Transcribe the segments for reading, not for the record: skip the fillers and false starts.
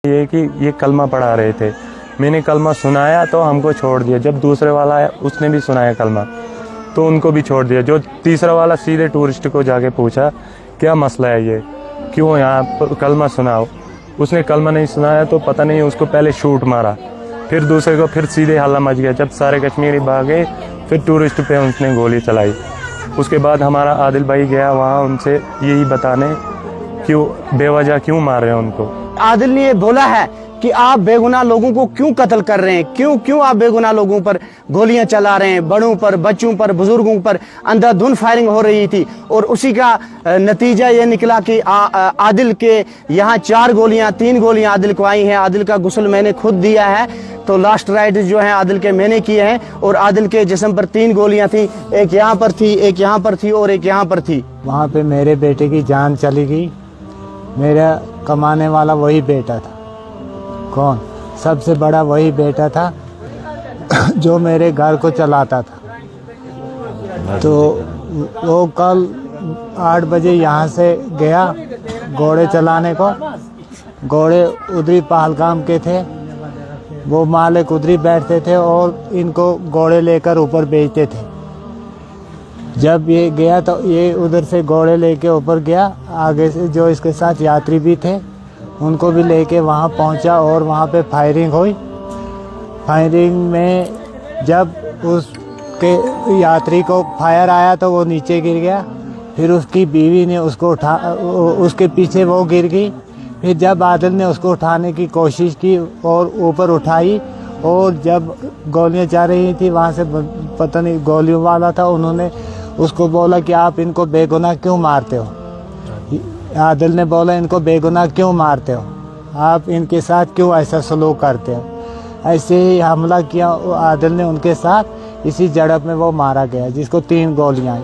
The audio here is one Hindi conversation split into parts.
ये कि ये कलमा पढ़ा रहे थे, मैंने कलमा सुनाया तो हमको छोड़ दिया। जब दूसरे वाला आया उसने भी सुनाया कलमा तो उनको भी छोड़ दिया। जो तीसरा वाला सीधे टूरिस्ट को जाके पूछा क्या मसला है, ये क्यों यहाँ कलमा सुनाओ। उसने कलमा नहीं सुनाया तो पता नहीं उसको पहले शूट मारा, फिर दूसरे को फिर सीधे हल्ला मच गया। जब सारे कश्मीरी भागे फिर टूरिस्ट पे उसने गोली चलाई। उसके बाद हमारा आदिल भाई गया वहाँ उनसे यही बताने क्यों बेवजह क्यों मार रहे हैं उनको। आदिल ने ये बोला है कि आप बेगुनाह लोगों को क्यों कत्ल कर रहे हैं, क्यों आप बेगुनाह लोगों पर गोलियां चला रहे हैं, बड़ों पर, बच्चों पर, बुजुर्गों पर अंधाधुंध फायरिंग हो रही थी। और उसी का नतीजा ये निकला कि आदिल के यहाँ 3 गोलियां आदिल को आई हैं। आदिल का गुस्ल मैंने खुद दिया है, तो लास्ट राइट जो है आदिल के मैंने किए हैं। और आदिल के जिस्म पर 3 गोलियां थी, एक यहाँ पर थी, एक यहाँ पर थी और एक यहाँ पर थी। वहाँ पे मेरे बेटे की जान चली गई। मेरा कमाने वाला वही बेटा था। कौन? सबसे बड़ा वही बेटा था जो मेरे घर को चलाता था। तो वो कल 8 बजे यहाँ से गया घोड़े चलाने को। घोड़े उधरी पहलगाम के थे, वो मालिक उधरी बैठते थे और इनको घोड़े लेकर ऊपर भेजते थे। जब ये गया तो ये उधर से घोड़े लेके ऊपर गया। आगे से जो इसके साथ यात्री भी थे उनको भी लेके वहाँ पहुँचा और वहाँ पे फायरिंग हुई। फायरिंग में जब उसके यात्री को फायर आया तो वो नीचे गिर गया। फिर उसकी बीवी ने उसको उसके पीछे वो गिर गई। फिर जब आदिल ने उसको उठाने की कोशिश की और ऊपर उठाई, और जब गोलियां जा रही थी वहाँ से पता नहीं गोलियों वाला था, उन्होंने उसको बोला कि आप इनको बेगुनाह क्यों मारते हो। आदिल ने बोला इनको बेगुनाह क्यों मारते हो, आप इनके साथ क्यों ऐसा सलूक करते हो। ऐसे ही हमला किया आदिल ने उनके साथ। इसी झड़प में वो मारा गया जिसको 3 गोलियां आई।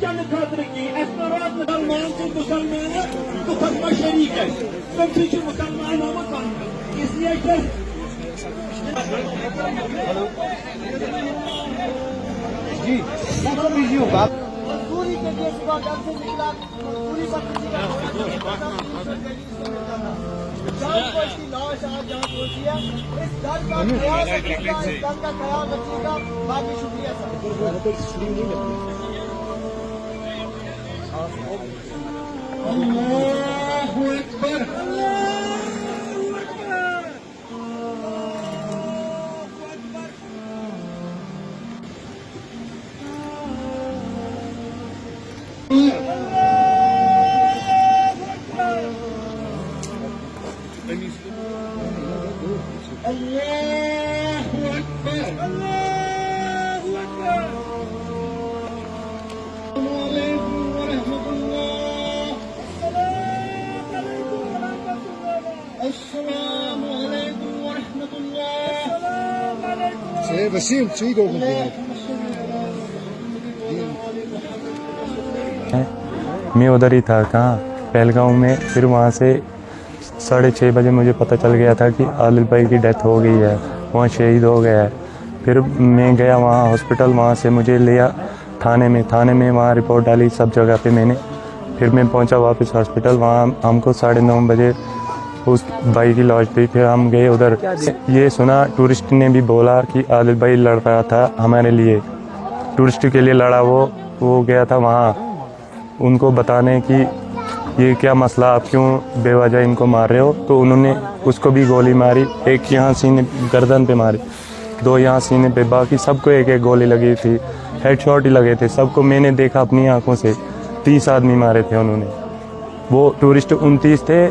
Canı kaldırıcı, esnarat Müslümanın tüm Müslümanı tutma şerike. Tüm çünkü Müslümanın ama kanka. İzleyecekler. जी, बहुत बिजी हूँ बाप। पूरी के लिए सुबह 10 से निकला, पूरी जहाँ कोई की लाश आज जहाँ पहुँची है, इस दल का ख्याल रखिएगा, इस दल का ख्याल रखिएगा। बाकी शुक्रिया सर। अल्लाहु अकबर। वसीम शहीद हो गए। मैं उधर ही था, कहाँ पहलगांव में। फिर वहाँ से 6:30 बजे मुझे पता चल गया था कि आदिल भाई की डेथ हो गई है, वहाँ शहीद हो गया है। फिर मैं गया वहाँ हॉस्पिटल, वहाँ से मुझे लिया थाने में वहाँ रिपोर्ट डाली सब जगह पे मैंने। फिर मैं पहुँचा वापस हॉस्पिटल, वहाँ हमको 9:30 बजे उस भाई की लॉज थी। फिर हम गए उधर, ये सुना टूरिस्ट ने भी बोला कि आदिल भाई लड़ रहा था हमारे लिए, टूरिस्ट के लिए लड़ा। वो गया था वहाँ उनको बताने कि ये क्या मसला, आप क्यों बेवजह इनको मार रहे हो। तो उन्होंने उसको भी गोली मारी, एक यहाँ सीने गर्दन पे मारी, 2 यहाँ सीने पे, बाकी सबको एक गोली लगी थी। हेडशॉट ही लगे थे सबको, मैंने देखा अपनी आंखों से। 30 आदमी मारे थे उन्होंने। वो टूरिस्ट 29 थे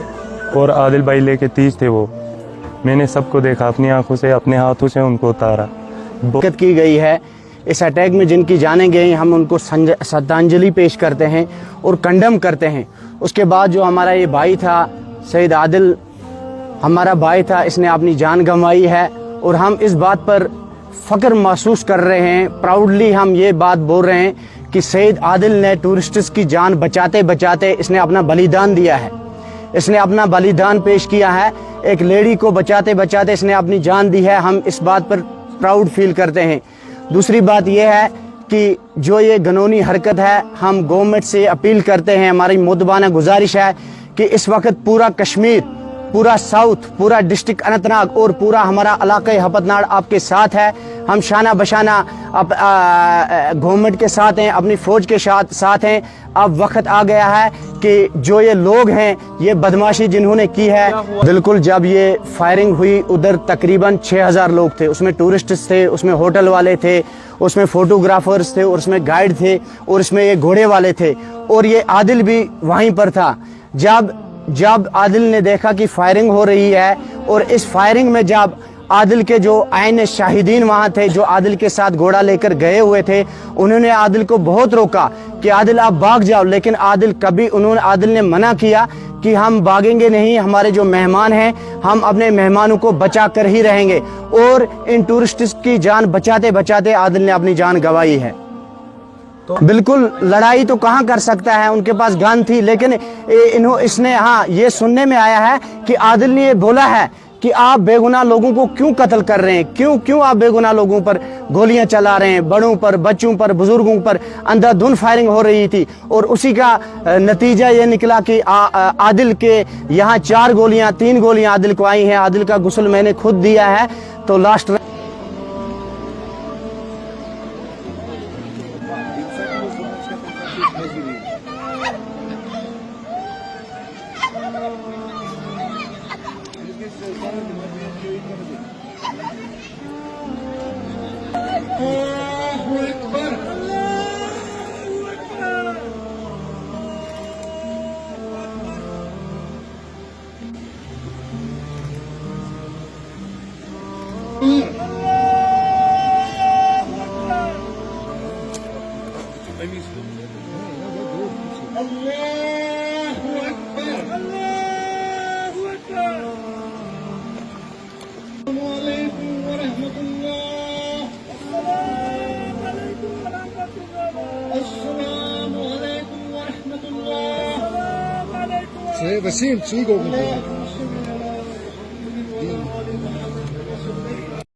और आदिल भाई लेके 30 थे। वो मैंने सबको देखा अपनी आंखों से, अपने हाथों से उनको उतारा। दिक्कत की गई है इस अटैक में जिनकी जानें गई, हम उनको श्रद्धांजलि पेश करते हैं और कंडम करते हैं। उसके बाद जो हमारा ये भाई था शहीद आदिल, हमारा भाई था, इसने अपनी जान गंवाई है और हम इस बात पर फ़ख्र महसूस कर रहे हैं। प्राउडली हम ये बात बोल रहे हैं कि सईद आदिल ने टूरिस्ट्स की जान बचाते बचाते इसने अपना बलिदान दिया है, इसने अपना बलिदान पेश किया है। एक लेडी को बचाते बचाते इसने अपनी जान दी है। हम इस बात पर प्राउड फील करते हैं। दूसरी बात यह है कि जो ये घिनौनी हरकत है, हम गवर्नमेंट से अपील करते हैं, हमारी मुद्दबाना गुजारिश है कि इस वक्त पूरा कश्मीर, पूरा साउथ, पूरा डिस्ट्रिक्ट अनंतनाग और पूरा हमारा इलाका हपतनाड़ आपके साथ है। हम शाना बशाना गवर्नमेंट के साथ हैं, अपनी फ़ौज के साथ हैं। अब वक्त आ गया है कि जो ये लोग हैं, ये बदमाशी जिन्होंने की है, बिल्कुल जब ये फायरिंग हुई उधर तकरीबन 6000 लोग थे, उसमें टूरिस्ट्स थे, उसमें होटल वाले थे, उसमें फोटोग्राफर्स थे और उसमें गाइड थे और उसमें ये घोड़े वाले थे और ये आदिल भी वहीं पर था। जब आदिल ने देखा कि फायरिंग हो रही है और इस फायरिंग में जब आदिल के जो आईने शाहिदीन वहाँ थे, जो आदिल के साथ घोड़ा लेकर गए हुए थे, उन्होंने आदिल को बहुत रोका कि आदिल आप भाग जाओ, लेकिन आदिल ने मना किया कि हम भागेंगे नहीं, हमारे जो मेहमान हैं हम अपने मेहमानों को बचा कर ही रहेंगे। और इन टूरिस्ट्स की जान बचाते बचाते आदिल ने अपनी जान गंवाई है। बिल्कुल लड़ाई तो कहाँ कर सकता है, उनके पास गन थी, लेकिन इसने हाँ ये सुनने में आया है कि आदिल ने ये बोला है कि आप बेगुनाह लोगों को क्यों कत्ल कर रहे हैं, क्यों आप बेगुनाह लोगों पर गोलियां चला रहे हैं, बड़ों पर, बच्चों पर, बुजुर्गों पर अंधाधुंध फायरिंग हो रही थी। और उसी का नतीजा ये निकला कि आदिल के यहाँ 3 गोलियां आदिल को आई हैं। आदिल का गुस्ल मैंने खुद दिया है। तो लास्ट Василь, чего?